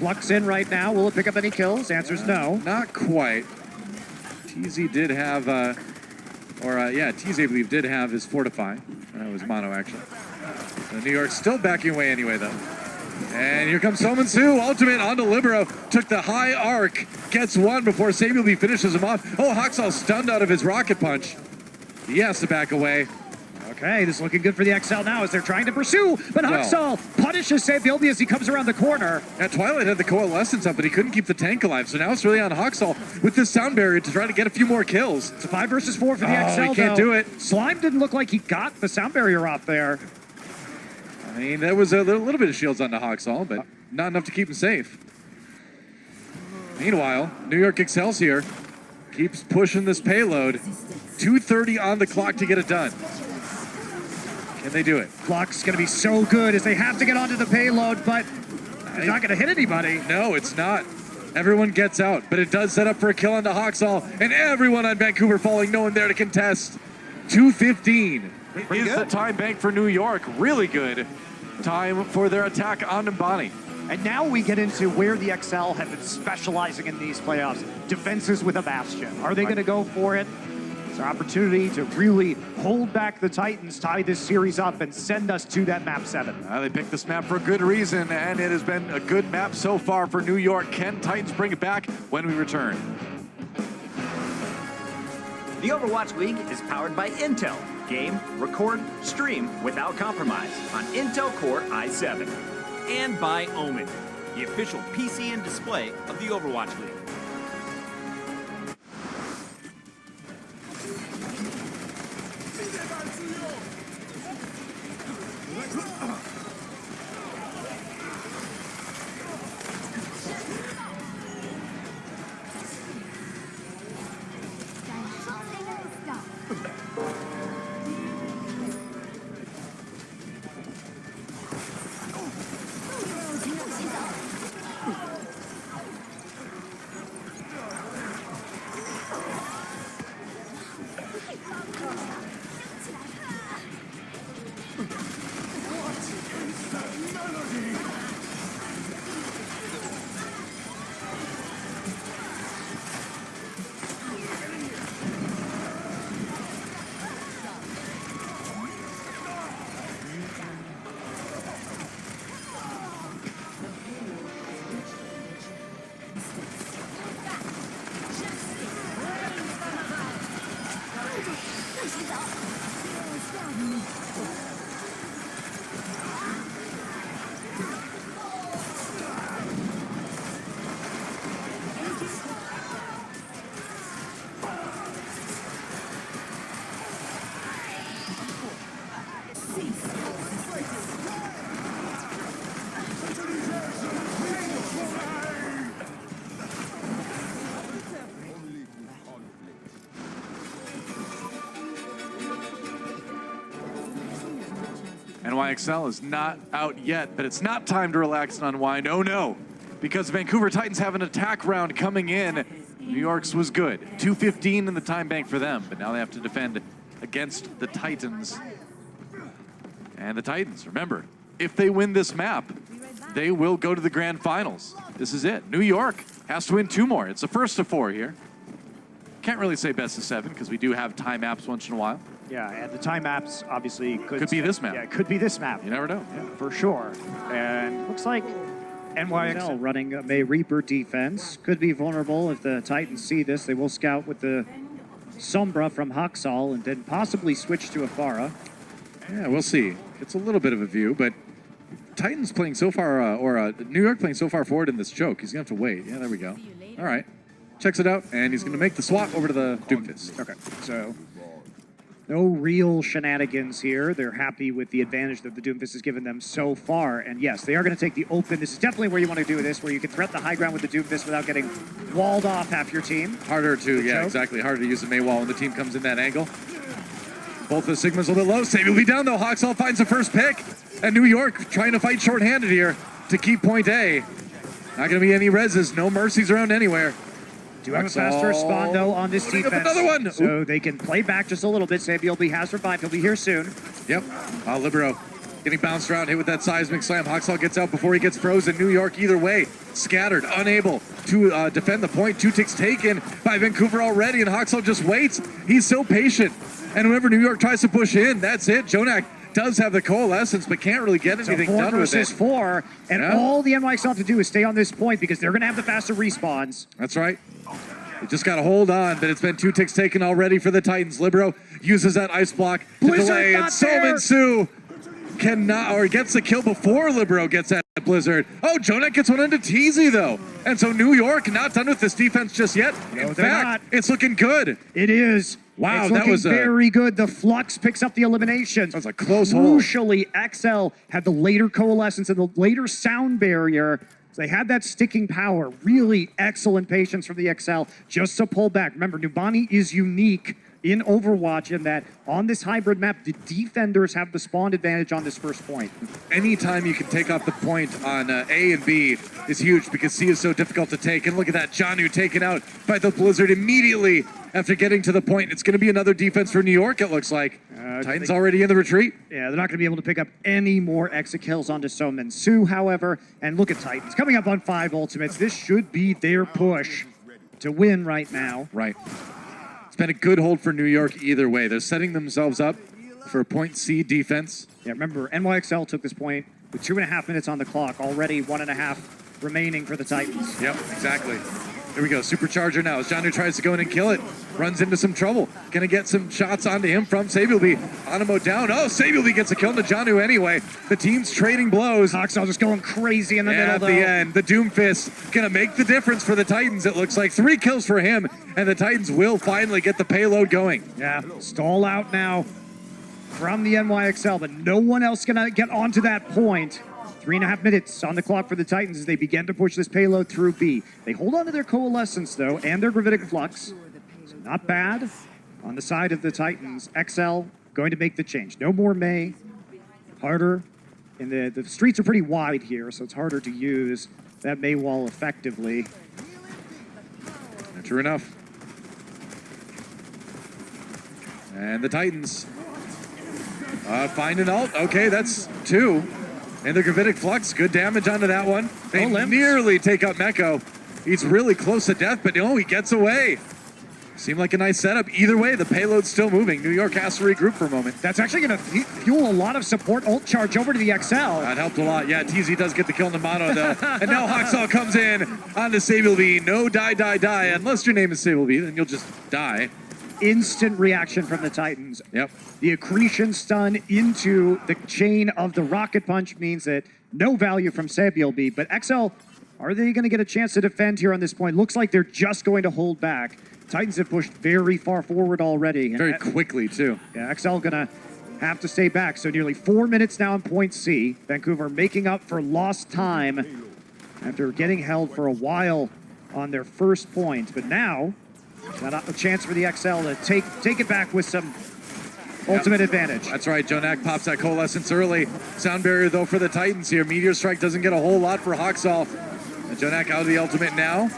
Flux in right now. Will it pick up any kills? Answer's no. Not quite. TZ did have, TZ I believe did have his Fortify. That was mono actually. New York still backing away anyway though. And here comes Soman Su, ultimate onto Libero. Took the high arc, gets one before Samuel B finishes him off. Oh, Hoxall stunned out of his rocket punch. He has to back away. Okay, this is looking good for the XL now as they're trying to pursue, but Hoxall punishes Samuel B as he comes around the corner. Yeah, Twilight had the coalescence up, but he couldn't keep the tank alive, so now it's really on Hoxall with this sound barrier to try to get a few more kills. It's a 5 versus 4 for the XL, he can't do it. Slime didn't look like he got the sound barrier off there. I mean, there was a little bit of shields on the Hoxall, but not enough to keep him safe. Meanwhile, New York Excelsior keeps pushing this payload. 2:30 on the clock to get it done. Can they do it? Clock's going to be so good as they have to get onto the payload, but it's not going to hit anybody. No, it's not. Everyone gets out, but it does set up for a kill on the Hoxall, and everyone on Vancouver falling, no one there to contest. 2:15 is the time bank for New York. Really good time for their attack on Mbani. And now we get into where the XL have been specializing in these playoffs. Defenses with a Bastion. Are they going to go for it? It's our opportunity to really hold back the Titans, tie this series up, and send us to that map 7. They picked this map for a good reason, and it has been a good map so far for New York. Can Titans bring it back when we return? The Overwatch League is powered by Intel. Game, record, stream without compromise on Intel Core i7. And by Omen, the official PC and display of the Overwatch League. NYXL is not out yet, but it's not time to relax and unwind. Oh no, because Vancouver Titans have an attack round coming in. New York's was good. 2:15 in the time bank for them, but now they have to defend against the Titans. And the Titans, remember, if they win this map, they will go to the grand finals. This is it. New York has to win 2 more. It's a first of 4 here. Can't really say best of 7 because we do have time maps once in a while. Yeah, and the time maps obviously could be this map. Yeah, it could be this map. You never know. Yeah, for sure. And looks like NYXL running a May Reaper defense. Could be vulnerable if the Titans see this. They will scout with the Sombra from Hoxall and then possibly switch to a Pharah. Yeah, we'll see. It's a little bit of a view, but Titans playing so far, New York playing so far forward in this choke. He's going to have to wait. Yeah, there we go. All right. Checks it out, and he's going to make the swap over to the Doomfist. Okay, so no real shenanigans here. They're happy with the advantage that the Doomfist has given them so far. And yes, they are going to take the open. This is definitely where you want to do this, where you can threat the high ground with the Doomfist without getting walled off half your team. Harder to, yeah, exactly. Harder to use the May wall when the team comes in that angle. Both the Sigmas a little low. Samuel will be down, though. Hoxall finds the first pick. And New York trying to fight short-handed here to keep point A. Not going to be any reses. No mercies around anywhere. Do have a faster respawn, though, on this defense. Another one! So they can play back just a little bit. Samuel B has revived. He'll be here soon. Yep. Libero Getting bounced around, hit with that seismic slam. Hoxall gets out before he gets frozen. New York either way, scattered, unable to defend the point. 2 ticks taken by Vancouver already, and Hoxall just waits. He's so patient. And whenever New York tries to push in, that's it. Jonak does have the coalescence, but can't really get anything done with it. 4 versus 4, and all the NYXL have to do is stay on this point because they're going to have the faster respawns. That's right. You just got to hold on, but it's been 2 ticks taken already for the Titans. Libero uses that ice block to delay, and Solman Sue cannot, or gets the kill before Libero gets that Blizzard. Oh, Jonak gets one into Teasy, though. And so New York not done with this defense just yet. In fact, it's looking good. It is. Wow, it's that was very good. The Flux picks up the eliminations. That was a close hold. Crucially, XL had the later coalescence and the later sound barrier. So they had that sticking power. Really excellent patience from the XL just to pull back. Remember, Nubani is unique in Overwatch in that on this hybrid map, the defenders have the spawn advantage on this first point. Anytime you can take off the point on A and B is huge because C is so difficult to take. And look at that, Janu taken out by the Blizzard immediately after getting to the point. It's going to be another defense for New York, it looks like. Titans already in the retreat. Yeah, they're not going to be able to pick up any more exit kills onto Soman Sue, however. And look at Titans coming up on 5 ultimates. This should be their push to win right now. Right. It's been a good hold for New York either way. They're setting themselves up for a point C defense. Yeah, remember, NYXL took this point with 2.5 minutes on the clock. Already 1.5 remaining for the Titans. Yep, exactly. Here we go, Supercharger now. As Janu tries to go in and kill it, runs into some trouble. Gonna get some shots onto him from Sabielby. Animo down. Oh, Sabielby gets a kill into Janu anyway. The team's trading blows. Hoxall just going crazy in the middle, at the end, the Doomfist gonna make the difference for the Titans. It looks like 3 kills for him, and the Titans will finally get the payload going. Yeah, stall out now from the NYXL, but no one else gonna get onto that point. 3.5 minutes on the clock for the Titans as they begin to push this payload through B. They hold on to their coalescence, though, and their gravitic flux. So not bad on the side of the Titans. XL going to make the change. No more May. Harder. And the streets are pretty wide here, so it's harder to use that May wall effectively. True enough. And the Titans find an ult. Okay, that's 2. And the gravitic flux, good damage onto that one. They nearly take out Meko. He's really close to death, but no, he gets away. Seemed like a nice setup. Either way, the payload's still moving. New York has to regroup for a moment. That's actually going to fuel a lot of support ult charge over to the XL. That helped a lot. Yeah, TZ does get the kill in the mono, though. And now Hoxall comes in onto Sabielby. No die. Unless your name is Sabielby, then you'll just die. Instant reaction from the Titans. Yep. The accretion stun into the chain of the rocket punch means that no value from Sabielby, but XL, are they going to get a chance to defend here on this point? Looks like they're just going to hold back. Titans have pushed very far forward already. Very quickly, too. Yeah, XL going to have to stay back. So nearly 4 minutes now on point C. Vancouver making up for lost time after getting held for a while on their first point. But now, got a chance for the XL to take it back with some ultimate advantage. That's right. Jonak pops that coalescence early. Sound barrier, though, for the Titans here. Meteor Strike doesn't get a whole lot for Hoxall. And Jonak out of the ultimate now.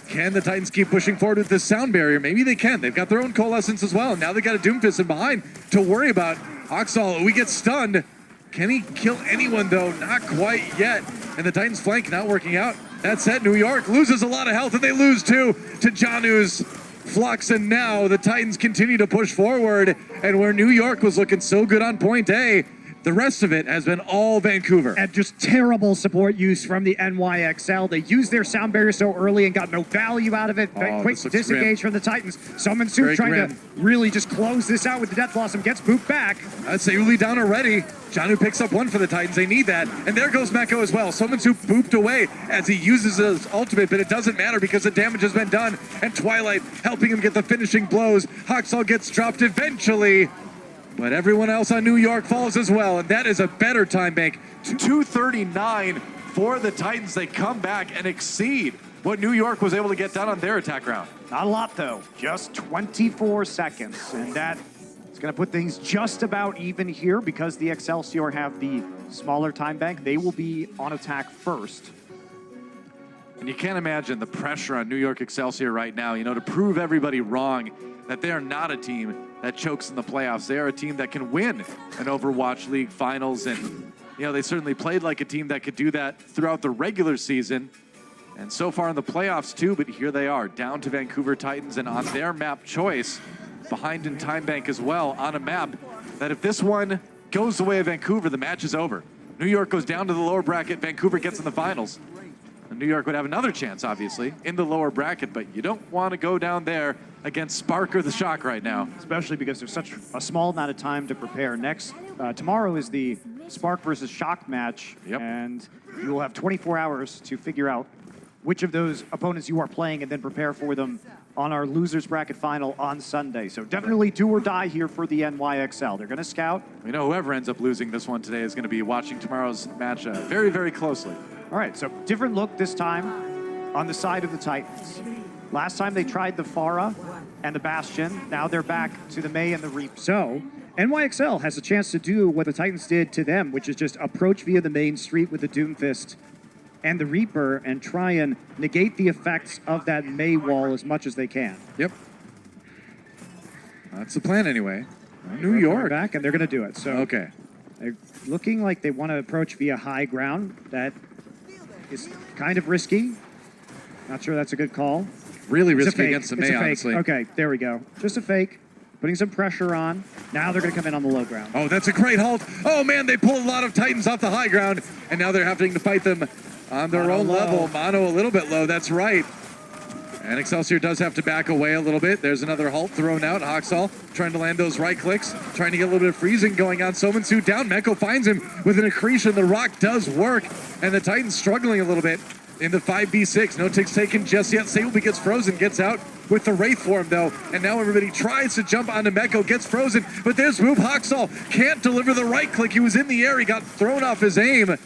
Can the Titans keep pushing forward with this sound barrier? Maybe they can. They've got their own coalescence as well. And now they got a Doomfist in behind to worry about. Hoxall, we get stunned. Can he kill anyone, though? Not quite yet. And the Titans flank not working out. That said, New York loses a lot of health, and they lose, too, to Janu's Flux, and now the Titans continue to push forward, and where New York was looking so good on point A, the rest of it has been all Vancouver. And just terrible support use from the NYXL. They used their sound barrier so early and got no value out of it. Quick disengage from the Titans. Summon Soup trying to really just close this out with the Death Blossom. Gets booped back. That's Sayuli down already. Janu picks up one for the Titans. They need that. And there goes Meko as well. Summon Soup booped away as he uses his ultimate, but it doesn't matter because the damage has been done. And Twilight helping him get the finishing blows. Hoxall gets dropped eventually. But everyone else on New York falls as well, and that is a better time bank. 2:39 for the Titans. They come back and exceed what New York was able to get done on their attack round. Not a lot, though. Just 24 seconds, and that is going to put things just about even here because the Excelsior have the smaller time bank. They will be on attack first. And you can't imagine the pressure on New York Excelsior right now, you know, to prove everybody wrong that they are not a team that chokes in the playoffs. They are a team that can win an Overwatch League finals. And, you know, they certainly played like a team that could do that throughout the regular season. And so far in the playoffs too, but here they are, down to Vancouver Titans and on their map choice, behind in Time Bank as well, on a map that if this one goes the way of Vancouver, the match is over. New York goes down to the lower bracket, Vancouver gets in the finals. And New York would have another chance, obviously, in the lower bracket, but you don't want to go down there against Spark or the Shock right now. Especially because there's such a small amount of time to prepare. Tomorrow is the Spark versus Shock match, and you will have 24 hours to figure out which of those opponents you are playing and then prepare for them on our losers bracket final on Sunday. So definitely do or die here for the NYXL. They're going to scout. We know whoever ends up losing this one today is going to be watching tomorrow's match very, very closely. All right, so different look this time on the side of the Titans. Last time they tried the Pharah and the Bastion. Now they're back to the May and the Reap. So NYXL has a chance to do what the Titans did to them, which is just approach via the main street with the Doomfist and the Reaper and try and negate the effects of that May wall as much as they can. Yep. That's the plan anyway. New York. Back, and they're going to do it. So okay. They're looking like they want to approach via high ground. That is kind of risky. Not sure that's a good call. Really risky against the May, honestly. Okay, there we go. Just a fake. Putting some pressure on. Now they're going to come in on the low ground. Oh, that's a great halt. Oh, man, they pull a lot of Titans off the high ground, and now they're having to fight them on their own level. Mono a little bit low, that's right. And Excelsior does have to back away a little bit. There's another halt thrown out. Hoxall trying to land those right clicks, trying to get a little bit of freezing going on. Somansu down. Meko finds him with an accretion. The rock does work, and the Titans struggling a little bit in the 5v6. No ticks taken just yet. Sableby gets frozen, gets out with the Wraith form though, and now everybody tries to jump onto Meko, gets frozen, but there's Move. Hoxall can't deliver the right click. He was in the air, he got thrown off his aim.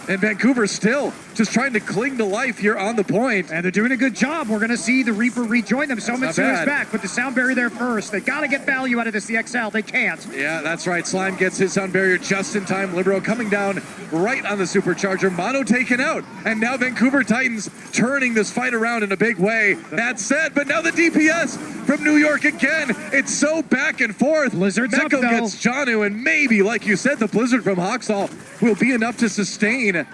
And Vancouver still just trying to cling to life here on the point. And they're doing a good job. We're going to see the Reaper rejoin them. Somansu is back, but the sound barrier there first. They got to get value out of this EXL. They can't. Yeah, that's right. Slime gets his sound barrier just in time. Libero coming down right on the supercharger. Mono taken out. And now Vancouver Titans turning this fight around in a big way. That said, but now the DPS from New York again. It's so back and forth. Blizzard's Meko up, though. gets Janu, and maybe, like you said, the Blizzard from Hoxall will be enough to sustain.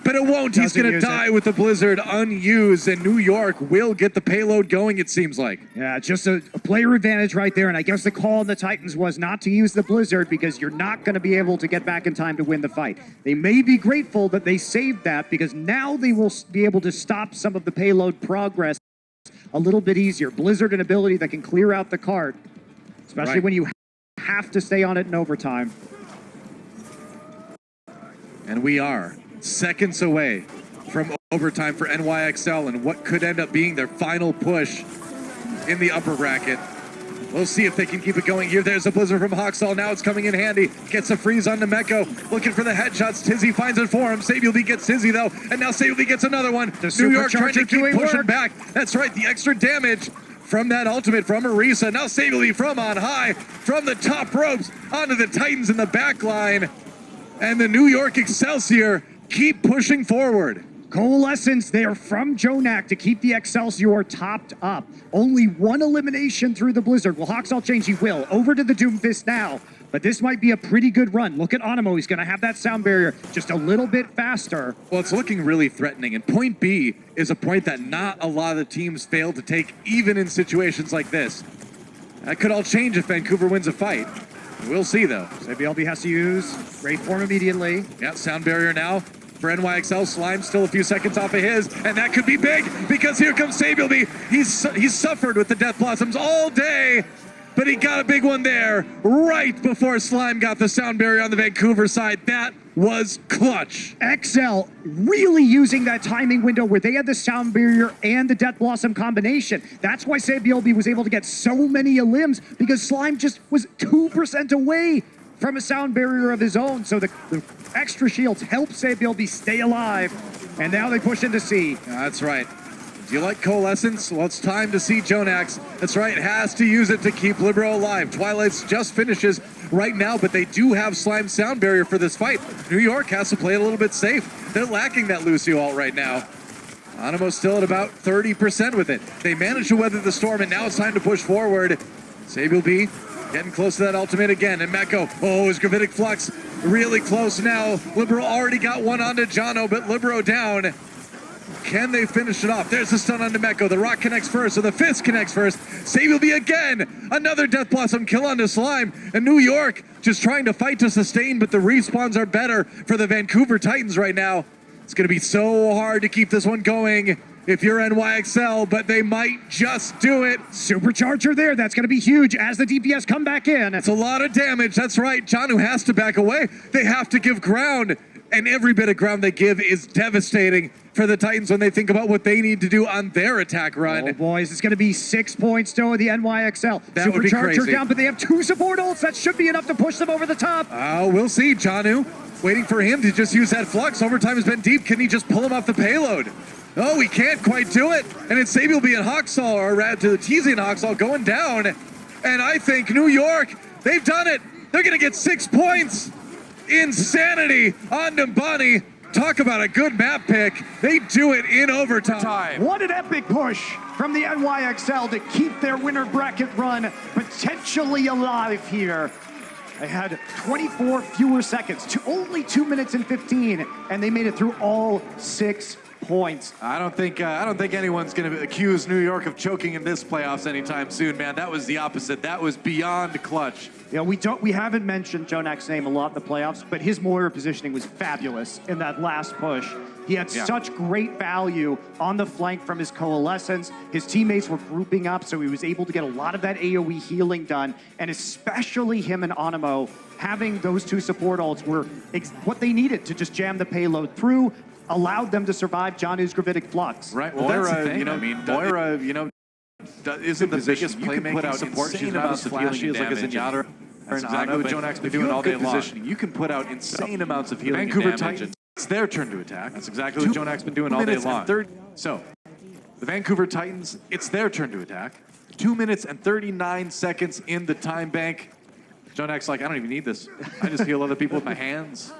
But it won't. He's going to die with the Blizzard unused, and New York will get the payload going, it seems like. Yeah, just a player advantage right there, and I guess the call on the Titans was not to use the Blizzard because you're not going to be able to get back in time to win the fight. They may be grateful that they saved that because now they will be able to stop some of the payload progress a little bit easier. Blizzard, an ability that can clear out the cart, especially when you have to stay on it in overtime. And we are seconds away from overtime for NYXL and what could end up being their final push in the upper bracket. We'll see if they can keep it going here. There's a Blizzard from Hoxall. Now it's coming in handy. Gets a freeze on Meko. Looking for the headshots. Tizzy finds it for him. Sableby gets Tizzy though. And now Sableby gets another one. New York trying to keep pushing back. That's right. The extra damage from that ultimate from Orisa. Now Sableby from on high. From the top ropes onto the Titans in the back line. And the New York Excelsior keep pushing forward. Coalescence there from Jonak to keep the Excelsior topped up. Only one elimination through the Blizzard. Will Hoxall change? He will. Over to the Doomfist now. But this might be a pretty good run. Look at Onimo. He's going to have that sound barrier just a little bit faster. Well, it's looking really threatening. And point B is a point that not a lot of the teams fail to take, even in situations like this. That could all change if Vancouver wins a fight. We'll see, though. So BLB has to use Wraith form immediately. Yeah, sound barrier now for NYXL. Slime still a few seconds off of his, and that could be big because here comes Sableby. He's suffered with the Death Blossoms all day, but he got a big one there right before Slime got the sound barrier on the Vancouver side. That was clutch. XL really using that timing window where they had the sound barrier and the Death Blossom combination. That's why BLB was able to get so many elims because Slime just was 2% away from a sound barrier of his own. So the extra shields help BLB stay alive. And now they push into C. That's right. Do you like Coalescence? Well, it's time to see Jonax. That's right, has to use it to keep Libero alive. Twilight's just finishes right now, but they do have Slime sound barrier for this fight. New York has to play it a little bit safe. They're lacking that Lucio ult right now. Animo's still at about 30% with it. They managed to weather the storm, and now it's time to push forward. Sabiel B getting close to that ultimate again, and Mecco, oh, is Gravitic Flux really close now. Libero already got one onto Jono, but Libero down. Can they finish it off? There's the stun onto Mecco. The rock connects first, so the fist connects first. Sabiel B again. Another Death Blossom kill onto Slime. And New York just trying to fight to sustain, but the respawns are better for the Vancouver Titans right now. It's going to be so hard to keep this one going if you're NYXL, but they might just do it. Supercharger there. That's going to be huge as the DPS come back in. It's a lot of damage. That's right. Janu has to back away. They have to give ground, and every bit of ground they give is devastating for the Titans when they think about what they need to do on their attack run. Oh, boys, it's going to be 6 points to the NYXL. That would be crazy. Supercharger down, but they have 2 support ults. That should be enough to push them over the top. We'll see. Janu waiting for him to just use that flux. Overtime has been deep. Can he just pull him off the payload? Oh, he can't quite do it. And it's Sabiel B and Hoxall, or to the TZ and Hoxall going down. And I think New York, they've done it. They're going to get 6 points. Insanity on Nimbani. Talk about a good map pick. They do it in overtime. What an epic push from the NYXL to keep their winner bracket run potentially alive here. They had 24 fewer seconds, only 2 minutes and 15, and they made it through all 6 points. I don't think anyone's going to accuse New York of choking in this playoffs anytime soon, man. That was the opposite. That was beyond clutch. You know, we haven't mentioned Jonak's name a lot in the playoffs, but his Moira positioning was fabulous in that last push. He had such great value on the flank from his coalescence. His teammates were grouping up, so he was able to get a lot of that AoE healing done, and especially him and Animo having those 2 support ults were what they needed to just jam the payload through, allowed them to survive Janu's Gravitic Flux. Right. Well, that's the thing. Moira, isn't the biggest playmaking support. She's not as flashy as like a Zenyatta. That's exactly what Jonak's been doing all day long. You can put out insane amounts of healing. Vancouver Titans, it's their turn to attack. That's exactly what Jonak's been doing all day long. So, the Vancouver Titans, it's their turn to attack. 2 minutes and 39 seconds in the time bank. Jonak's like, I don't even need this. I just heal other people with my hands.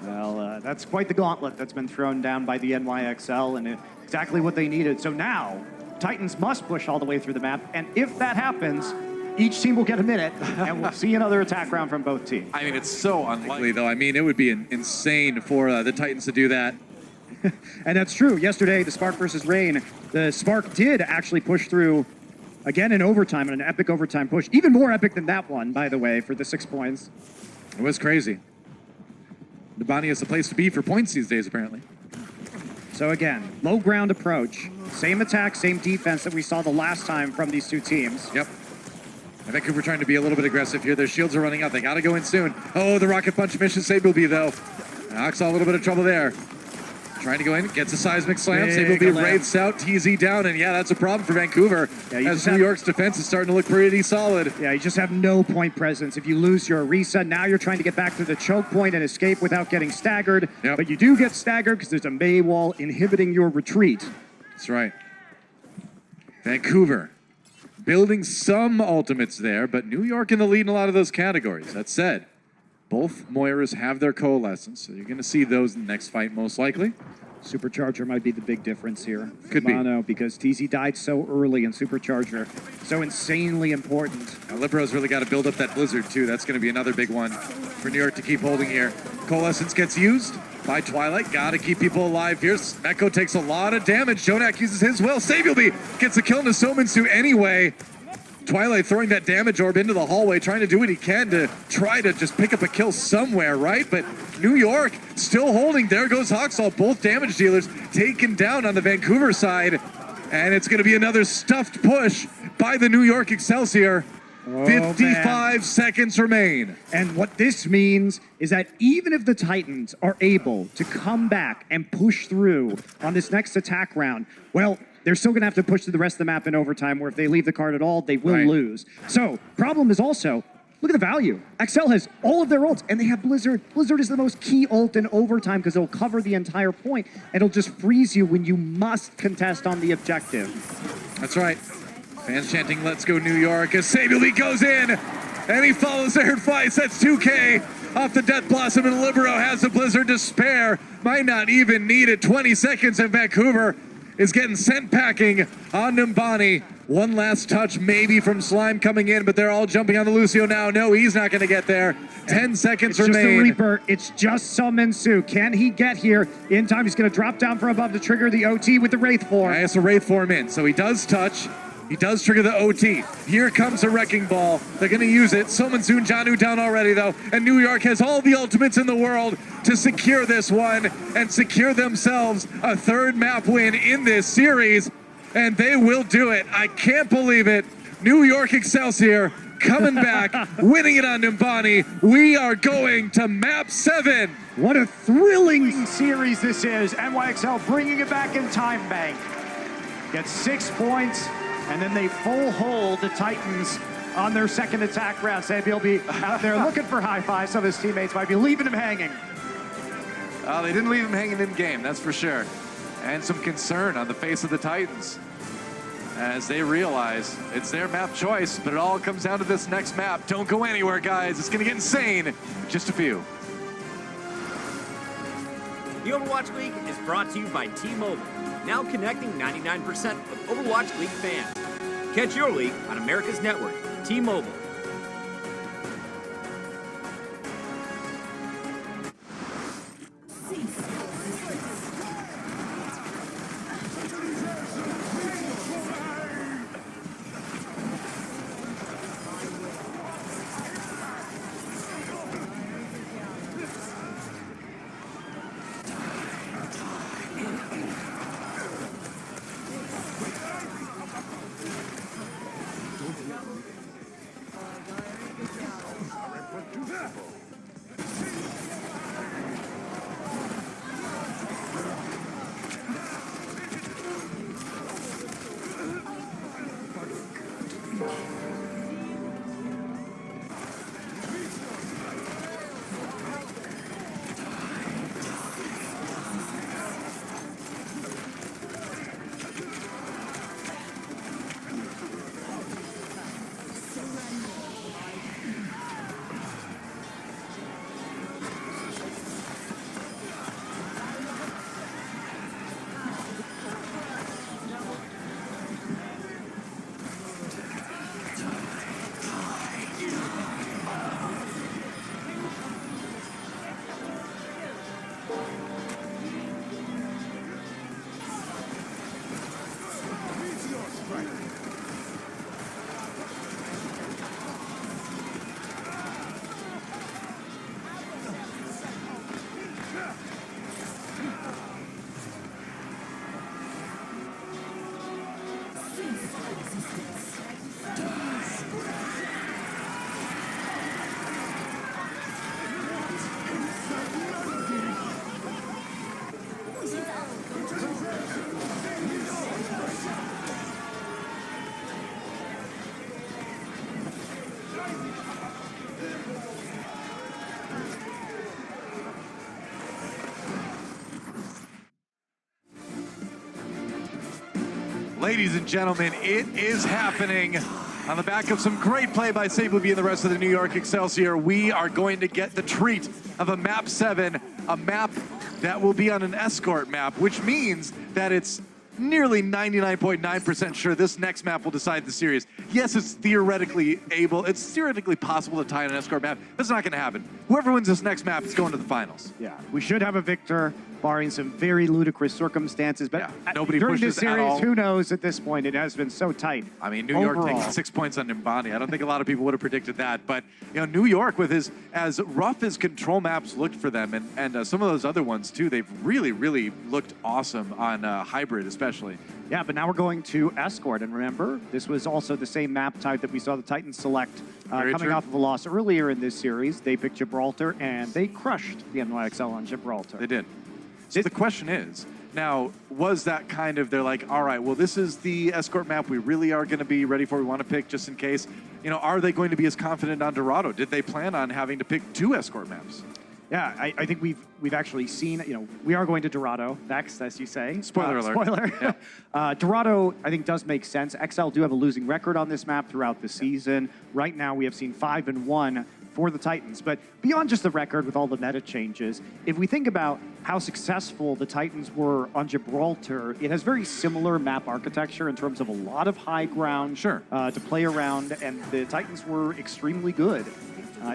Well, that's quite the gauntlet that's been thrown down by the NYXL, and exactly what they needed. So now, Titans must push all the way through the map, and if that happens, each team will get a minute, and we'll see another attack round from both teams. I mean, it's so unlikely, Though, I mean, it would be insane for the Titans to do that. And that's true. Yesterday, the Spark versus Rain, the Spark did actually push through again in overtime, an epic overtime push. Even more epic than that one, by the way, for the 6 points. It was crazy. Nimbani is the place to be for points these days, apparently. So again, low ground approach. Same attack, same defense that we saw the last time from these 2 teams. Yep. I think we're trying to be a little bit aggressive here. Their shields are running out. They got to go in soon. Oh, the Rocket Punch mission Sabiel B, though. Oxall a little bit of trouble there. Trying to go in, gets a seismic slam. Sabiel B wraiths out, TZ down, and yeah, that's a problem for Vancouver. As New York's defense is starting to look pretty solid. Yeah, you just have no point presence. If you lose your Orisa, now you're trying to get back to the choke point and escape without getting staggered. Yep. But you do get staggered because there's a May wall inhibiting your retreat. That's right. Vancouver building some ultimates there, but New York in the lead in a lot of those categories. That said, both Moiras have their coalescence, so you're going to see those in the next fight most likely. Supercharger might be the big difference here. Could be. Mono, because TZ died so early and Supercharger so insanely important. Now, Libero's really got to build up that Blizzard, too. That's going to be another big one for New York to keep holding here. Coalescence gets used by Twilight. Got to keep people alive here. Mecco takes a lot of damage. Jonak uses his will. Sabiel B gets a kill into Sominsu anyway. Twilight throwing that damage orb into the hallway, trying to do what he can to try to just pick up a kill somewhere, right? But New York still holding. There goes Hoxall, both damage dealers taken down on the Vancouver side. And it's going to be another stuffed push by the New York Excelsior. 55 seconds remain. And what this means is that even if the Titans are able to come back and push through on this next attack round, well, they're still going to have to push through the rest of the map in overtime, where if they leave the card at all, they will lose. So, problem is also, look at the value. XL has all of their ults, and they have Blizzard. Blizzard is the most key ult in overtime because it'll cover the entire point, and it'll just freeze you when you must contest on the objective. That's right. Fans chanting, "Let's go New York," as Sabiel B goes in, and he follows there and fights. That's 2K off the Death Blossom, and Libero has the Blizzard to spare. Might not even need it. 20 seconds in Vancouver. is getting sent packing on Numbani. One last touch maybe from Slime coming in, but they're all jumping on the Lucio now. No, he's not going to get there. 10 seconds It's just the remain. Reaper. It's just Summon Su. Can he get here in time? He's going to drop down from above to trigger the OT with the Wraith form. I guess a Wraith form in, so he does touch. He does trigger the OT. Here comes a Wrecking Ball. They're going to use it. Summon Su and Janu down already, though. And New York has all the ultimates in the world to secure this one and secure themselves a third map win in this series. And they will do it. I can't believe it. New York Excelsior coming back, winning it on Numbani. We are going to map 7. What a thrilling series this is. NYXL bringing it back in time bank. Gets 6 points, and then they full hold the Titans on their second attack round. Sabiel be out there looking for high fives. Some of his teammates might be leaving him hanging. They didn't leave him hanging in game, that's for sure. And some concern on the face of the Titans as they realize it's their map choice, but it all comes down to this next map. Don't go anywhere, guys. It's going to get insane. Just a few. The Overwatch League is brought to you by T-Mobile, now connecting 99% of Overwatch League fans. Catch your league on America's network, T-Mobile. Ladies and gentlemen, it is happening. On the back of some great play by Sableby and the rest of the New York Excelsior, we are going to get the treat of a map 7, a map that will be on an escort map, which means that it's nearly 99.9% sure this next map will decide the series. Yes, it's theoretically possible to tie an escort map. That's not going to happen. Whoever wins this next map is going to the finals. Yeah, we should have a victor, barring some very ludicrous circumstances. But Yeah, nobody during pushes this at series, all. who knows at this point? It has been so tight. I mean, New York Overall. takes 6 points on Nimbani. I don't think a lot of people would have predicted that. But, you know, New York, with his as rough as control maps looked for them, and some of those other ones, too, they've really, really looked awesome on Hybrid, especially. Yeah, but now we're going to Escort. And remember, this was also the same map type that we saw the Titans select Very coming true. off of a loss earlier in this series. They picked Gibraltar, and they crushed the NYXL on Gibraltar. They did. So the question is, now, was that kind of, they're like, all right, well, this is the escort map we really are going to be ready for, we want to pick just in case. You know, are they going to be as confident on Dorado? Did they plan on having to pick 2 escort maps? Yeah, I think we've actually seen, we are going to Dorado next, as you say. Spoiler alert. Spoiler. Yeah. Dorado, I think, does make sense. XL do have a losing record on this map throughout the season. Right now, we have seen 5-1 for the Titans. But beyond just the record with all the meta changes, if we think about how successful the Titans were on Gibraltar, it has very similar map architecture in terms of a lot of high ground to play around, and the Titans were extremely good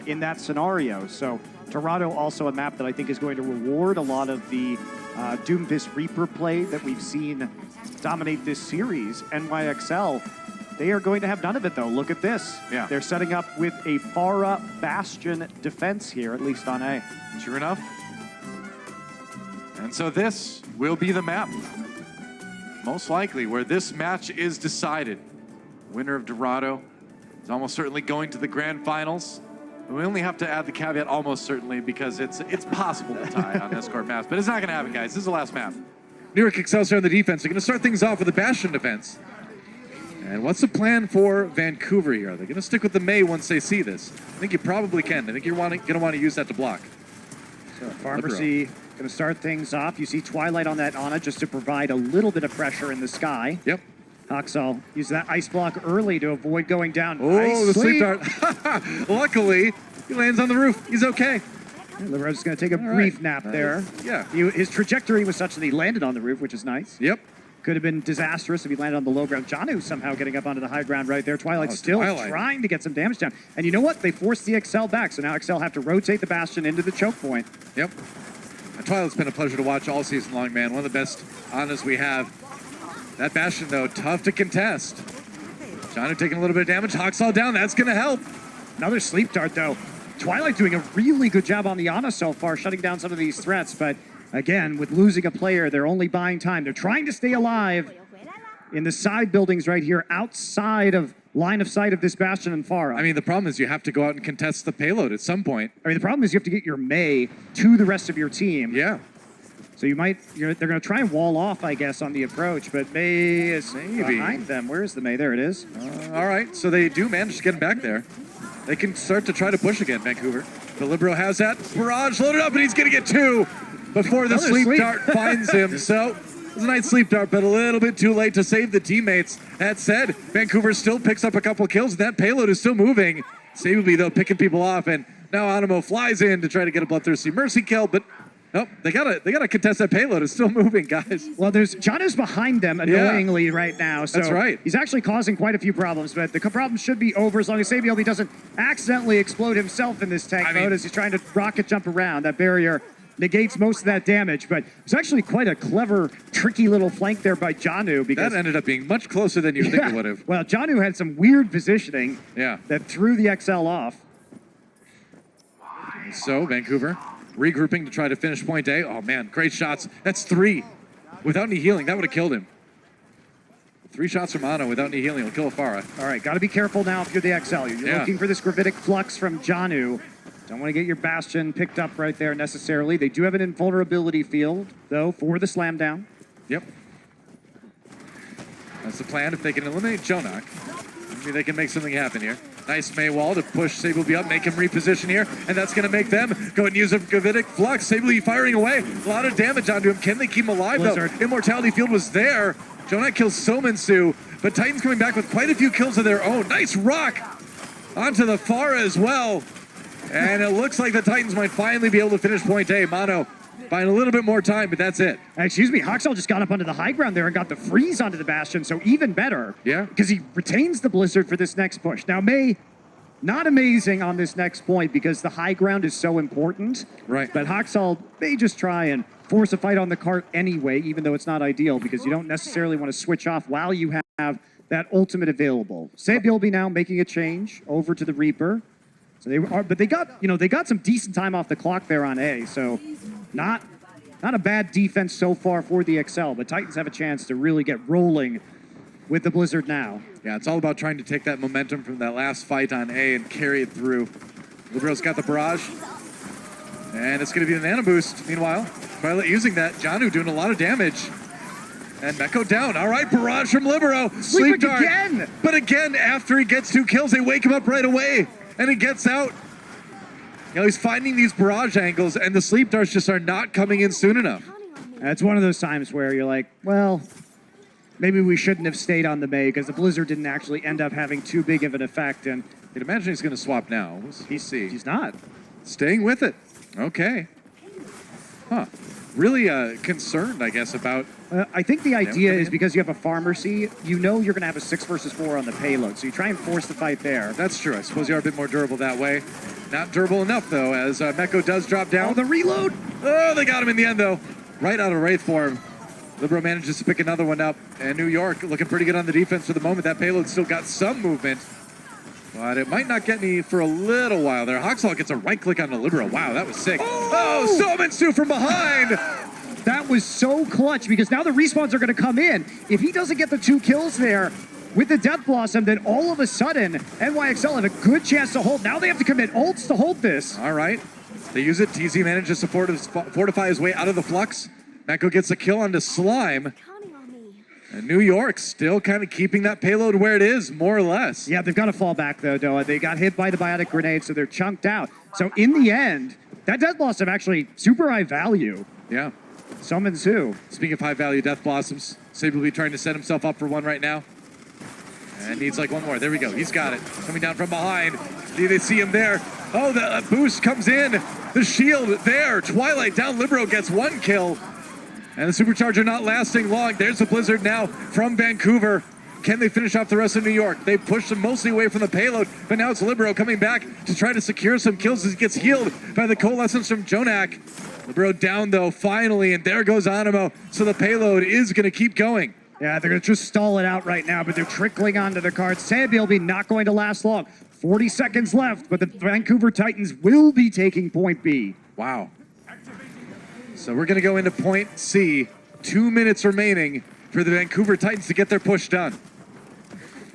in that scenario. So Dorado also a map that I think is going to reward a lot of the Doomfist Reaper play that we've seen dominate this series. NYXL, they are going to have none of it, though. Look at this. Yeah. They're setting up with a Pharah Bastion defense here, at least on A. Sure enough. And so this will be the map, most likely, where this match is decided. Winner of Dorado is almost certainly going to the grand finals. We only have to add the caveat almost certainly because it's possible to tie on escort maps, but it's not going to happen, guys. This is the last map. New York Excelsior on the defense. They're going to start things off with the Bastion defense. And what's the plan for Vancouver here? Are they going to stick with the May once they see this? I think you probably can. I think you're going to want to use that to block. So Pharmacy going to start things off. You see Twilight on that Ana just to provide a little bit of pressure in the sky. Yep. Hoxall use that ice block early to avoid going down. Oh, nice the sleep dart. Luckily, he lands on the roof. He's okay. Libero's going to take a brief nap there. Yeah. His trajectory was such that he landed on the roof, which is nice. Yep. Could have been disastrous if he landed on the low ground. Janu somehow getting up onto the high ground right there. Twilight still trying to get some damage down. And you know what? They forced the XL back, so now XL have to rotate the Bastion into the choke point. Yep. And Twilight's been a pleasure to watch all season long, man. One of the best Anas we have. That Bastion, though, tough to contest. Janu taking a little bit of damage. Hoxall down. That's going to help. Another sleep dart, though. Twilight doing a really good job on the Ana so far, shutting down some of these threats. But again, with losing a player, they're only buying time. They're trying to stay alive in the side buildings right here, outside of line of sight of this Bastion and Pharah. I mean, the problem is you have to go out and contest the payload at some point. I mean, the problem is you have to get your May to the rest of your team. Yeah. So they're going to try and wall off, I guess, on the approach, but May is behind them. Where is the May? There it is. All right, so they do manage to get him back there. They can start to try to push again, Vancouver. The Libero has that. Barrage loaded up, and he's going to get two before the sleep dart finds him. So it was a nice sleep dart, but a little bit too late to save the teammates. That said, Vancouver still picks up a couple of kills, and that payload is still moving. Sably, though, picking people off, and now Animo flies in to try to get a Bloodthirsty Mercy kill, but nope, they gotta contest that payload. It's still moving, guys. Well, John's behind them annoyingly right now. So that's right. He's actually causing quite a few problems, but the problem should be over as long as Sabiel doesn't accidentally explode himself in this tank mode as he's trying to rocket jump around. That barrier negates most of that damage, but it's actually quite a clever, tricky little flank there by Janu. Because that ended up being much closer than you think it would have. Well, Janu had some weird positioning that threw the XL off. So, Vancouver regrouping to try to finish point A. Oh, man, great shots. That's three. Without any healing, that would have killed him. 3 shots from Ana without any healing will kill a Pharah. All right, got to be careful now if you're the XL. You're looking for this gravitic flux from Janu. Don't want to get your Bastion picked up right there necessarily. They do have an invulnerability field, though, for the slam down. Yep. That's the plan. If they can eliminate Jonak, maybe they can make something happen here. Nice Maywall to push Sably up, make him reposition here, and that's going to make them go and use a gravitic flux. Sably firing away. A lot of damage onto him. Can they keep him alive, though? Immortality field was there. Jonak kills Somansu, but Titans coming back with quite a few kills of their own. Nice rock onto the Pharah as well. And it looks like the Titans might finally be able to finish point A. Mono buying a little bit more time, but that's it. Excuse me, Hoxall just got up onto the high ground there and got the freeze onto the Bastion, so even better. Yeah. Because he retains the Blizzard for this next push. Now, May, not amazing on this next point because the high ground is so important. Right. But Hoxall may just try and force a fight on the cart anyway, even though it's not ideal because you don't necessarily want to switch off while you have that ultimate available. Sabiel will be now making a change over to the Reaper. So they got some decent time off the clock there on A. So not a bad defense so far for the XL, but Titans have a chance to really get rolling with the Blizzard now. Yeah, it's all about trying to take that momentum from that last fight on A and carry it through. Libero's got the barrage, and it's going to be an Nano Boost. Meanwhile, Twilight using that. Janu doing a lot of damage. And Meko down. All right, barrage from Libero. Sleep dart again. But again, after he gets 2 kills, they wake him up right away. And he gets out. You know, he's finding these barrage angles, and the sleep darts just are not coming in soon enough. It's one of those times where you're like, well, maybe we shouldn't have stayed on the May because the blizzard didn't actually end up having too big of an effect. And You'd imagine he's going to swap now. he's not. Staying with it. Okay. Huh. Really concerned, I guess, about... I think the idea is because you have a pharmacy, you know you're going to have a 6 versus 4 on the payload, so you try and force the fight there. That's true. I suppose you are a bit more durable that way. Not durable enough, though, as Meko does drop down. Oh, the reload! Oh, they got him in the end, though. Right out of Wraith form. Libero manages to pick another one up, and New York looking pretty good on the defense for the moment. That payload still got some movement, but it might not get any for a little while there. Hoxall gets a right-click on the Libero. Wow, that was sick. Oh, Somensu from behind! That was so clutch because now the respawns are going to come in. If he doesn't get the 2 kills there with the Death Blossom, then all of a sudden, NYXL have a good chance to hold. Now they have to commit ults to hold this. All right. They use it. TZ manages to fortify his way out of the flux. Meko gets a kill onto Slime. And New York still kind of keeping that payload where it is, more or less. Yeah, they've got to fall back, though, Doa. They got hit by the biotic grenade, so they're chunked out. So in the end, that Death Blossom actually super high value. Yeah. Summons who? Speaking of high-value Death Blossoms, Sabe will be trying to set himself up for one right now. And needs like one more. There we go. He's got it. Coming down from behind. Do they see him there? Oh, the boost comes in. The shield there. Twilight down. Libero gets 1 kill. And the Supercharger not lasting long. There's the Blizzard now from Vancouver. Can they finish off the rest of New York? They pushed them mostly away from the payload, but now it's Libero coming back to try to secure some kills as he gets healed by the Coalescence from Jonak. Libero down, though, finally, and there goes Animo. So the payload is going to keep going. Yeah, they're going to just stall it out right now, but they're trickling onto the cards. Sabilby not going to last long. 40 seconds left, but the Vancouver Titans will be taking point B. Wow. So we're going to go into point C. 2 minutes remaining for the Vancouver Titans to get their push done.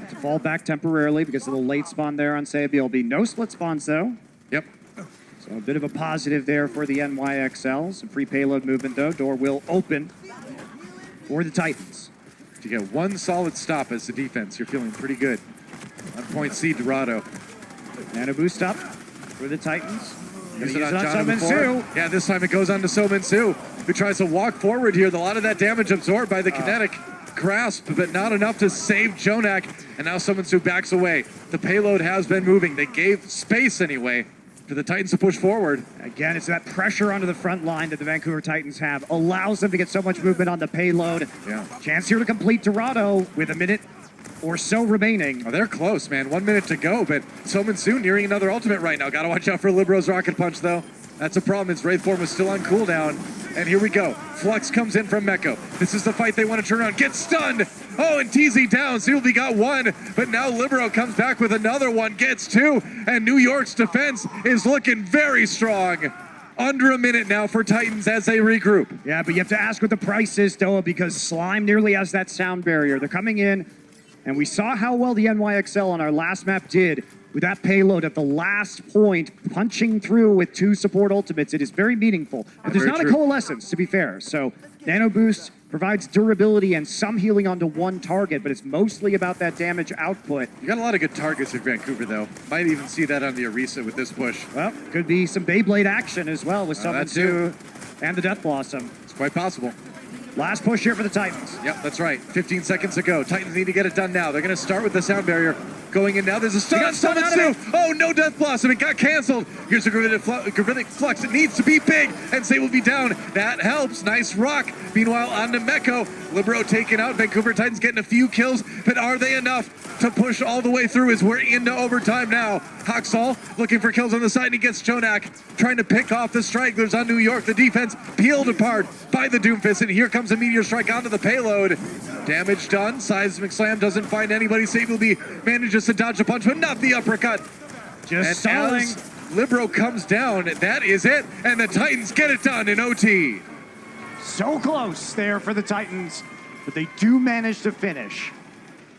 To fall back temporarily because of the late spawn there on Sabilby. No split spawns, though. Yep. So a bit of a positive there for the NYXL. Some free payload movement, though. Door will open for the Titans. If you get 1 solid stop as the defense, you're feeling pretty good. On point C, Dorado. And a boost up for the Titans. Use Use it it on on John Summon before. Sue. Yeah, this time it goes on to Somensu, who tries to walk forward here. A lot of that damage absorbed by the kinetic grasp, but not enough to save Jonak. And now Somensu backs away. The payload has been moving. They gave space anyway for the Titans to push forward. Again, it's that pressure onto the front line that the Vancouver Titans have. Allows them to get so much movement on the payload. Yeah. Chance here to complete Dorado with a minute or so remaining. Oh, they're close, man. 1 minute to go, but Somensu nearing another ultimate right now. Gotta watch out for Libero's Rocket Punch, though. That's a problem. His Wraith form is still on cooldown. And here we go. Flux comes in from Meko. This is the fight they want to turn around. Gets stunned. Oh, and TZ down. Sealby got 1, but now Libero comes back with another one. Gets 2, and New York's defense is looking very strong. Under a minute now for Titans as they regroup. Yeah, but you have to ask what the price is, Doa, because Slime nearly has that sound barrier. They're coming in, and we saw how well the NYXL on our last map did with that payload at the last point, punching through with 2 support ultimates. It is very meaningful. But there's not a coalescence, to be fair. So Nano Boost provides durability and some healing onto 1 target, but it's mostly about that damage output. You got a lot of good targets in Vancouver, though. Might even see that on the Orisa with this push. Well, could be some Beyblade action as well with Summon that too. 2 and the Death Blossom. It's quite possible. Last push here for the Titans. Yep, that's right. 15 seconds to go. Titans need to get it done now. They're going to start with the sound barrier. Going in now. There's a stun on Summon. Oh, no Death Blossom. It got canceled. Here's a Gravitic Flux. It needs to be big, and Say will be down. That helps. Nice rock. Meanwhile, on to Meko. Libero taken out. Vancouver Titans getting a few kills, but are they enough to push all the way through as we're into overtime now? Hoxall looking for kills on the side, and he gets Jonak trying to pick off the stragglers on New York. The defense peeled apart by the Doomfist, and here comes a Meteor Strike onto the payload. Damage done. Seismic Slam doesn't find anybody. Sableby manages to dodge a punch, but not the uppercut. Just stalling. Libero comes down. That is it, and the Titans get it done in OT. So close there for the Titans, but they do manage to finish.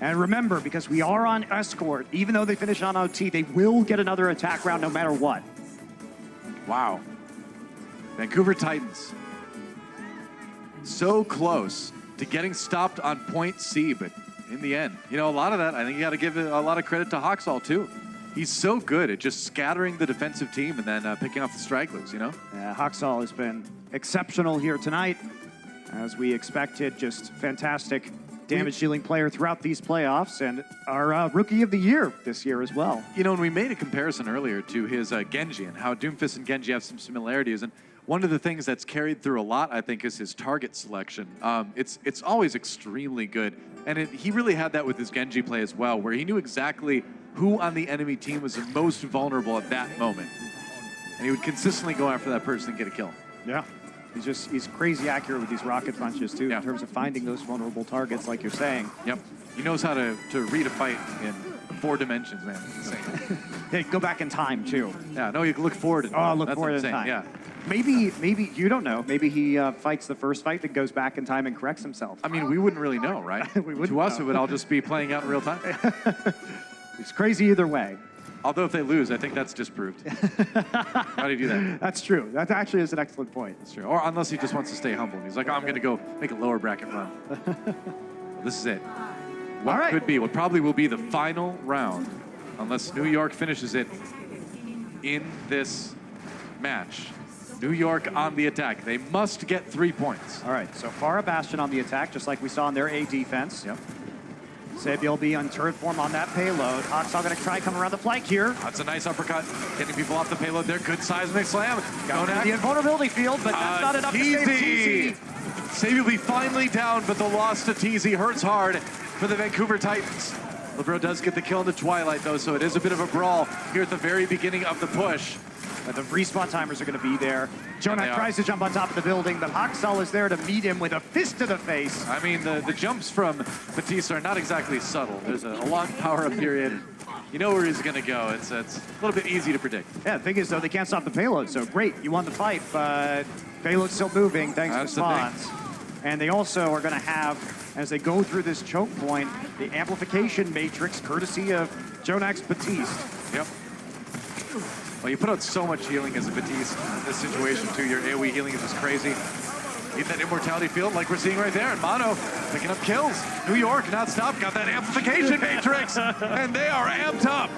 And remember, because we are on escort, even though they finish on OT, they will get another attack round no matter what. Wow. Vancouver Titans. So close to getting stopped on point C, but in the end, you know, a lot of that, I think you got to give a lot of credit to Hoxall, too. He's so good at just scattering the defensive team and then picking off the stragglers, you know? Yeah, Hoxall has been exceptional here tonight, as we expected. Just fantastic damage-dealing player throughout these playoffs, and our Rookie of the Year this year as well. You know, and we made a comparison earlier to his Genji and how Doomfist and Genji have some similarities. And one of the things that's carried through a lot, I think, is his target selection. It's always extremely good. And he really had that with his Genji play as well, where he knew exactly who on the enemy team was the most vulnerable at that moment. And he would consistently go after that person and get a kill. Yeah. He's crazy accurate with these rocket punches, too, Yeah. in terms of finding those vulnerable targets, like you're saying. Yep. He knows how to read a fight in 4 dimensions, man. It's insane. Hey, go back in time, too. Yeah, no, you can look forward. Look forward in time. Yeah. Maybe, you don't know. Maybe he fights the first fight, then goes back in time and corrects himself. I mean, we wouldn't really know, right? We wouldn't To us, know. it would all just be playing out in real time. It's crazy either way. Although if they lose, I think that's disproved. How do you do that? That's true. That actually is an excellent point. That's true. Or unless he just wants to stay humble. And he's like, oh, I'm going to go make a lower bracket run. This is it. What All right. could be, what probably will be the final round, unless New York finishes it in this match. New York on the attack. They must get 3 points. All right, so Pharah Bastion on the attack, just like we saw in their A defense. Yep. Sabiel be on turret form on that payload. Hoxall going to try come around the flank here. That's a nice uppercut. Getting people off the payload there. Good seismic slam. Going to the invulnerability field, but that's not enough to save Teasy. TZ. Sabi will be finally down, but the loss to TZ hurts hard for the Vancouver Titans. Libero does get the kill in the Twilight, though, so it is a bit of a brawl here at the very beginning of the push. The respawn timers are going to be there. They Jonak are. tries to jump on top of the building, but Hoxall is there to meet him with a fist to the face. I mean, the jumps from Batista are not exactly subtle. There's a long power-up period. You know where he's going to go. It's a little bit easy to predict. Yeah, the thing is, though, they can't stop the payload, so great, you won the fight, but payload's still moving thanks That's to the thing. spawns. And they also are going to have, as they go through this choke point, the amplification matrix courtesy of Jonak's Batiste. Yep. Well, you put out so much healing as a Batiste in this situation, too. Your AoE healing is just crazy. Get that immortality field like we're seeing right there. And Mono picking up kills. New York not stopped. Got that amplification matrix. And they are amped up.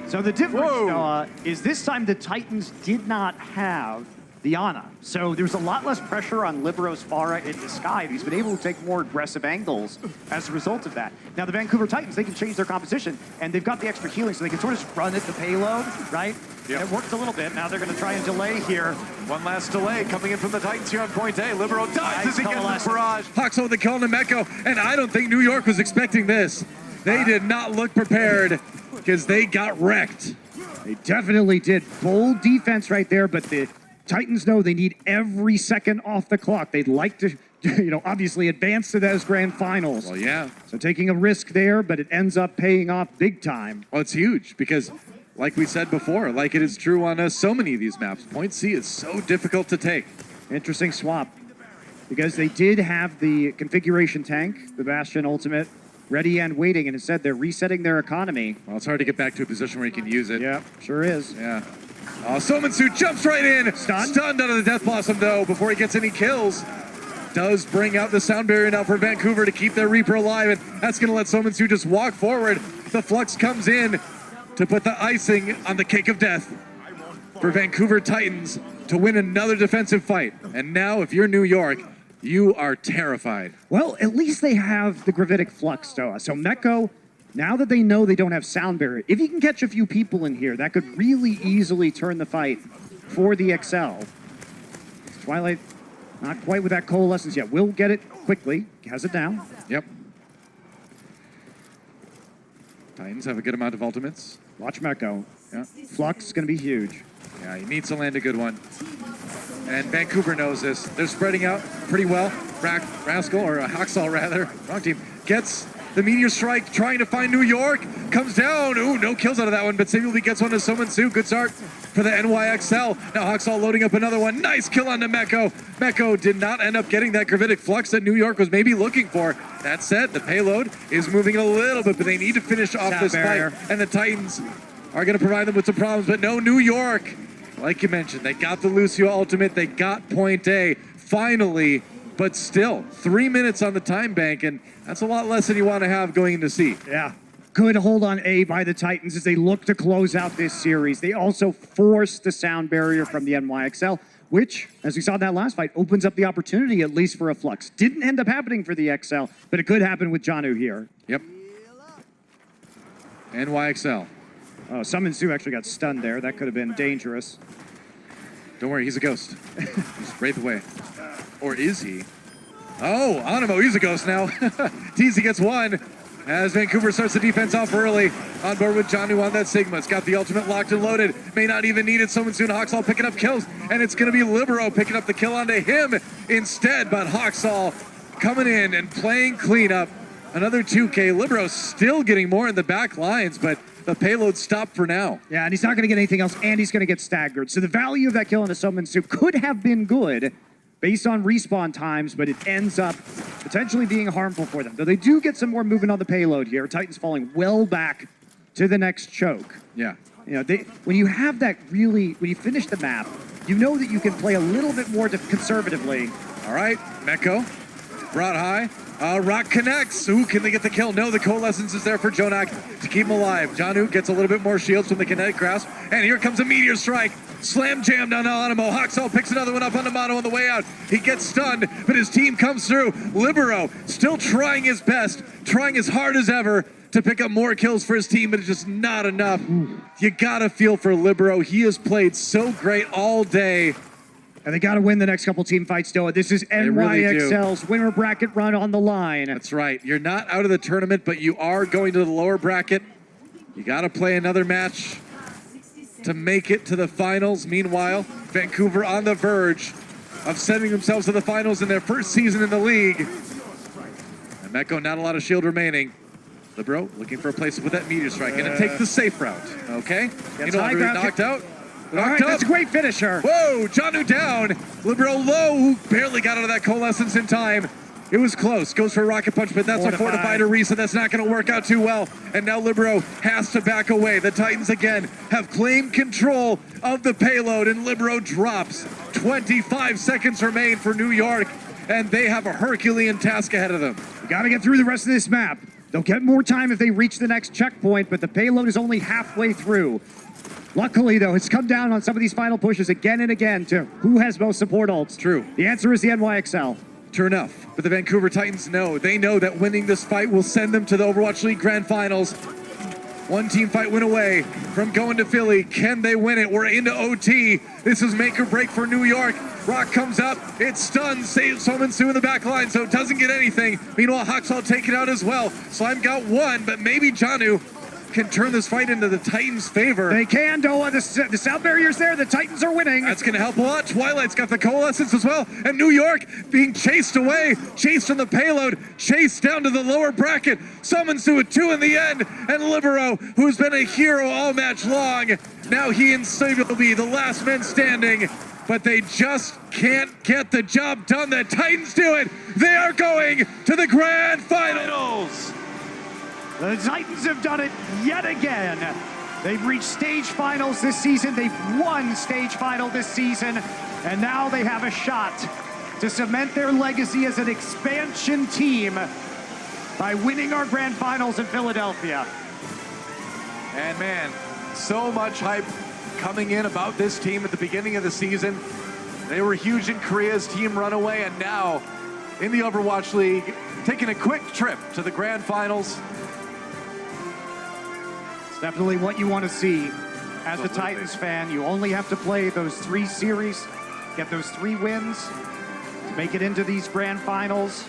So the difference, Whoa. Noah, is this time the Titans did not have the Ana. So there's a lot less pressure on Libero's Pharah in the sky. He's been able to take more aggressive angles as a result of that. Now the Vancouver Titans, they can change their composition, and they've got the extra healing, so they can sort of just run at the payload, right? Yep. And it worked a little bit. Now they're going to try and delay here. One last delay coming in from the Titans here on point A. Libero dies as he gets Nice the barrage. Hoxall with the kill on Nemeko, and I don't think New York was expecting this. They did not look prepared because they got wrecked. They definitely did. Bold defense right there, but the Titans know they need every second off the clock. They'd like to, obviously advance to those grand finals. Well, yeah. So taking a risk there, but it ends up paying off big time. Well, it's huge because, like we said before, like it is true on so many of these maps, Point C is so difficult to take. Interesting swap, because they did have the configuration tank, the Bastion Ultimate, ready and waiting, and instead they're resetting their economy. Well, it's hard to get back to a position where you can use it. Yeah, sure is. Yeah. Somansu jumps right in. Stunned? Stunned out of the Death Blossom, though, before he gets any kills. Does bring out the sound barrier now for Vancouver to keep their Reaper alive, and that's going to let Somansu just walk forward. The Flux comes in to put the icing on the cake of death for Vancouver Titans to win another defensive fight. And now, if you're New York, you are terrified. Well, at least they have the Gravitic Flux, though. So Meko, now that they know they don't have sound barrier, if he can catch a few people in here, that could really easily turn the fight for the XL. Twilight, not quite with that coalescence yet. Will get it quickly. Has it down. Yep. Titans have a good amount of ultimates. Watch Meko. Yeah. Flux is going to be huge. Yeah, he needs to land a good one. And Vancouver knows this. They're spreading out pretty well. Rascal, or Hoxall rather, wrong team, gets the Meteor Strike, trying to find New York. Comes down. Ooh, no kills out of that one, but Samuel gets one to Somansu. Good start for the NYXL. Now Hoxall loading up another one. Nice kill on Nemeko. Meko did not end up getting that Gravitic Flux that New York was maybe looking for. That said, the payload is moving a little bit, but they need to finish off Sound this barrier. fight. And the Titans are going to provide them with some problems, but no, New York, like you mentioned, they got the Lucio Ultimate, they got point A, finally, but still, 3 minutes on the time bank, and that's a lot less than you want to have going into C. Yeah. Good hold on A by the Titans as they look to close out this series. They also forced the sound barrier from the NYXL, which, as we saw in that last fight, opens up the opportunity at least for a flux. Didn't end up happening for the XL, but it could happen with Janu here. Yep. NYXL. Oh, Summon Sue actually got stunned there. That could have been dangerous. Don't worry, he's a ghost. He's right away. Or is he? Oh, Animo, he's a ghost now. TZ gets one. As Vancouver starts the defense off early. On board with Janu on that Sigma. It's got the ultimate locked and loaded. May not even need it. Someone soon. Hawksall picking up kills. And it's going to be Libero picking up the kill onto him instead. But Hawksall coming in and playing cleanup. Another 2K. Libero still getting more in the back lines, but the payload stopped for now. Yeah, and he's not going to get anything else, and he's going to get staggered. So the value of that kill on a Summon Soup could have been good based on respawn times, but it ends up potentially being harmful for them. Though they do get some more movement on the payload here. Titans falling well back to the next choke. Yeah. You know, when you have that when you finish the map, you know that you can play a little bit more conservatively. All right, Meko brought high. Rock connects. Ooh, can they get the kill? No, the Coalescence is there for Jonak to keep him alive. Janu gets a little bit more shields from the kinetic grasp. And here comes a meteor strike. Slam jammed on Animo. Hawksall picks another one up on Mono on the way out. He gets stunned, but his team comes through. Libero still trying his best, trying as hard as ever to pick up more kills for his team, but it's just not enough. You gotta feel for Libero. He has played so great all day. And they got to win the next couple team fights, Doa. This is NYXL's winner bracket run on the line. That's right. You're not out of the tournament, but you are going to the lower bracket. You got to play another match to make it to the finals. Meanwhile, Vancouver on the verge of sending themselves to the finals in their first season in the league. And Meko, not a lot of shield remaining. Libero looking for a place to put that meteor strike. Gonna take the safe route, okay? You know, knocked out. All right, that's a great finisher. Whoa, Janu down. Libero low, who barely got out of that Coalescence in time. It was close. Goes for a rocket punch, but that's a fortified Orisa. That's not going to work out too well. And now Libero has to back away. The Titans again have claimed control of the payload, and Libero drops. 25 seconds remain for New York, and they have a Herculean task ahead of them. You got to get through the rest of this map. They'll get more time if they reach the next checkpoint, but the payload is only halfway through. Luckily, though, it's come down on some of these final pushes again and again to who has most support ults. True. The answer is the NYXL. True enough. But the Vancouver Titans know. They know that winning this fight will send them to the Overwatch League Grand Finals. One team fight win away from going to Philly. Can they win it? We're into OT. This is make or break for New York. Rock comes up. It stuns. Saves Soman Sue in the back line, so it doesn't get anything. Meanwhile, Hawksall taken out as well. Slime got one, but maybe Janu can turn this fight into the Titans' favor. They can, Doa. The sound barrier's there. The Titans are winning. That's going to help a lot. Twilight's got the Coalescence as well. And New York being chased away. Chased from the payload. Chased down to the lower bracket. Summons to a 2 in the end. And Libero, who's been a hero all match long. Now he and Sue will be the last men standing. But they just can't get the job done. The Titans do it. They are going to the Grand Finals. The Titans have done it yet again. They've reached stage finals this season. They've won stage final this season. And now they have a shot to cement their legacy as an expansion team by winning our grand finals in Philadelphia. And man, so much hype coming in about this team at the beginning of the season. They were huge in Korea's team runaway, and now in the Overwatch League, taking a quick trip to the grand finals. Definitely what you want to see as a Titans fan. You only have to play those 3 series, get those 3 wins to make it into these grand finals.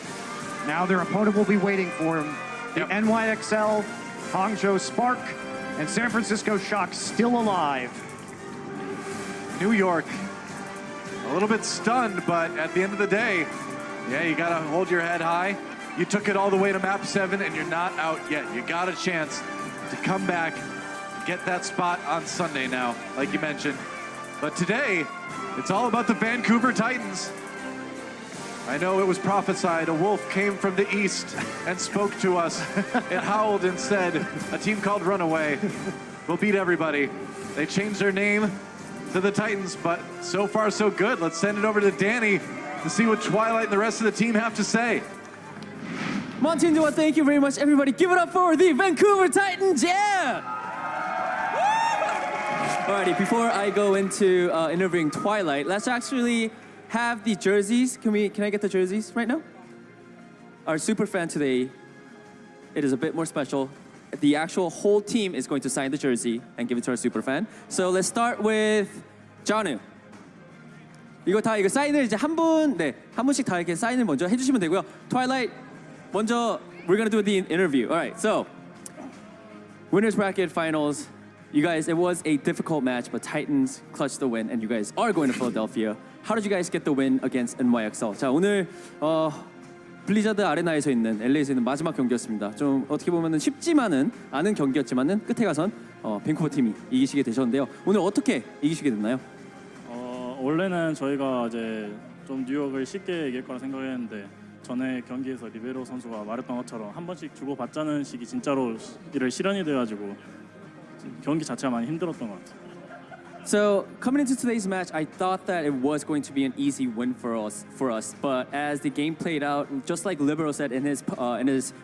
Now their opponent will be waiting for them. The NYXL, Hangzhou Spark, and San Francisco Shock still alive. New York, a little bit stunned, but at the end of the day, yeah, you gotta hold your head high. You took it all the way to map 7 and you're not out yet. You got a chance to come back, get that spot on Sunday now, like you mentioned. But today, it's all about the Vancouver Titans. I know it was prophesied, a wolf came from the east and spoke to us. It howled and said, a team called Runaway will beat everybody. They changed their name to the Titans, but so far so good. Let's send it over to Danny to see what Twilight and the rest of the team have to say. Montinho, thank you very much, everybody. Give it up for the Vancouver Titans, yeah! Alrighty, before I go into interviewing Twilight, let's actually have the jerseys. Can I get the jerseys right now? Our super fan today, it is a bit more special. The actual whole team is going to sign the jersey and give it to our super fan. So let's start with Janu. 이거 사인을 이제 한 분씩 다 이렇게 사인을 먼저 해주시면 되고요. Twilight, 먼저 we're gonna do the interview. All right, so winners bracket finals. You guys, it was a difficult match, but Titans clutched the win, and you guys are going to Philadelphia. How did you guys get the win against NYXL? 자, 오늘 블리자드 아레나에서 있는 LA에서 있는 마지막 경기였습니다. 좀 어떻게 보면은 쉽지만은 않은 경기였지만은 끝에 가선 밴쿠버 팀이 이기시게 되셨는데요. 오늘 어떻게 이기시게 됐나요? 원래는 저희가 이제 좀 뉴욕을 쉽게 이길 거라 생각했는데 전에 경기에서 리베로 선수가 말했던 것처럼 한 번씩 주고받자는 식이 진짜로 실현이 돼가지고 경기 자체가 많이 힘들었던 것 같아요. So coming into today's match, I thought that it was going to be an easy win for us. But as the game played out, just like Libero said in his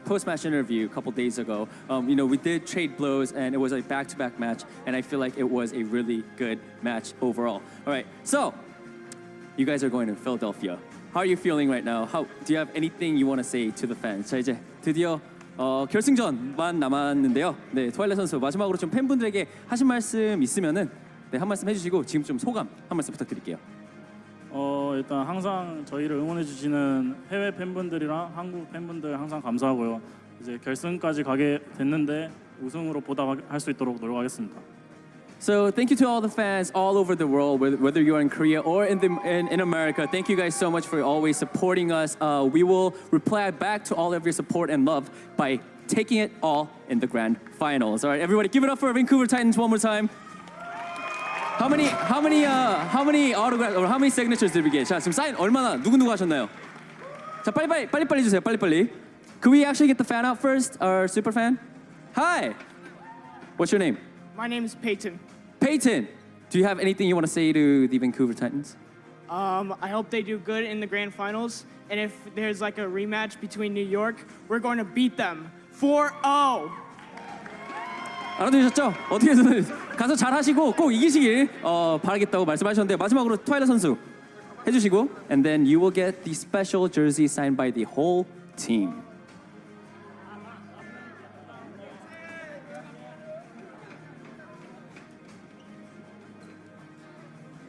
post-match interview a couple days ago, we did trade blows, and it was a back-to-back match, and I feel like it was a really good match overall. All right, so you guys are going to Philadelphia. How are you feeling right now? Do you have anything you want to say to the fans? 자, 이제 드디어 결승전만 남았는데요. 네, 트와일라이트 선수 마지막으로 좀 팬분들에게 하신 말씀 있으면은 한 말씀 해주시고 지금 좀 소감 한 말씀 부탁드릴게요. 일단 항상 저희를 응원해 주시는 해외 팬분들이랑 한국 팬분들 항상 감사하고요. 이제 결승까지 가게 됐는데 우승으로 보답할 수 있도록 노력하겠습니다. So thank you to all the fans all over the world, whether you're in Korea or in America. Thank you guys so much for always supporting us. We will reply back to all of your support and love by taking it all in the grand finals. All right, everybody, give it up for Vancouver Titans one more time. How many autographs or how many signatures did we get? 자, 지금 사인 얼마나 누구 하셨나요? 자, 빨리 주세요. 빨리. Could we actually get the fan out first? Our super fan? Hi. What's your name? My name is Peyton. Peyton. Do you have anything you want to say to the Vancouver Titans? I hope they do good in the grand finals, and if there's like a rematch between New York, we're going to beat them 4-0. 알아들으셨죠? 어떻게 해서든 가서 잘하시고 꼭 이기시길 바라겠다고 말씀하셨는데 마지막으로 트와일라이트 선수 해주시고 and then you will get the special jersey signed by the whole team.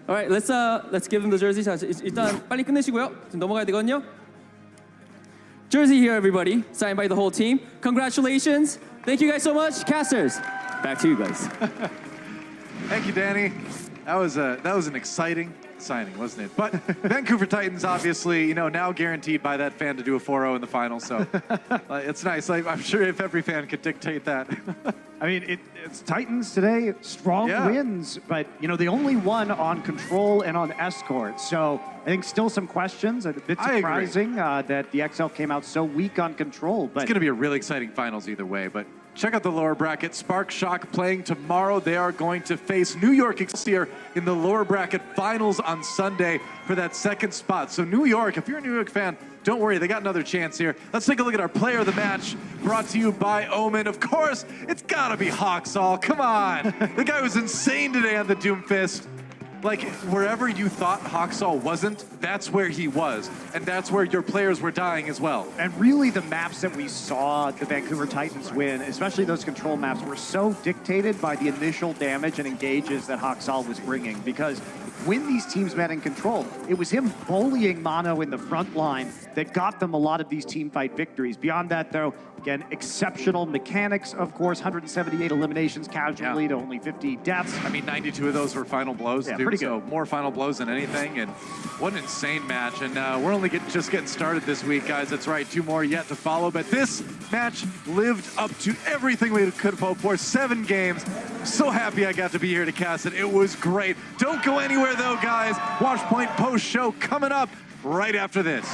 Alright, let's give them the jersey. 자, 일단 빨리 끝내시고요. 지금 넘어가야 되거든요. Jersey here, everybody, signed by the whole team. Congratulations. Thank you guys so much. Casters, back to you guys. Thank you, Danny. That was an exciting signing, wasn't it? But Vancouver Titans, obviously, now guaranteed by that fan to do a 4-0 in the final. So it's nice. I'm sure if every fan could dictate that. I mean, it's Titans today, strong wins, but they only won on control and on escort. So I think still some questions. A bit surprising that the XL came out so weak on control. But it's going to be a really exciting finals either way. But check out the lower bracket. Spark Shock playing tomorrow. They are going to face New York Excelsior in the lower bracket finals on Sunday for that second spot. So New York, if you're a New York fan, don't worry, they got another chance here. Let's take a look at our player of the match, brought to you by Omen. Of course, it's gotta be Hawksall. Come on. The guy was insane today on the Doomfist. Like, wherever you thought Hawksall wasn't, that's where he was. And that's where your players were dying as well. And really the maps that we saw the Vancouver Titans win, especially those control maps, were so dictated by the initial damage and engages that Hawksall was bringing. Because when these teams met in control, it was him bullying Mono in the front line that got them a lot of these team fight victories. Beyond that, though, again, exceptional mechanics, of course, 178 eliminations casually to only 50 deaths. I mean, 92 of those were final blows, yeah, dude. Pretty good. So more final blows than anything, and what an insane match. And we're only just getting started this week, guys. That's right, 2 more yet to follow. But this match lived up to everything we could have hoped for. 7 games. So happy I got to be here to cast it. It was great. Don't go anywhere, though, guys. Watchpoint post-show coming up right after this.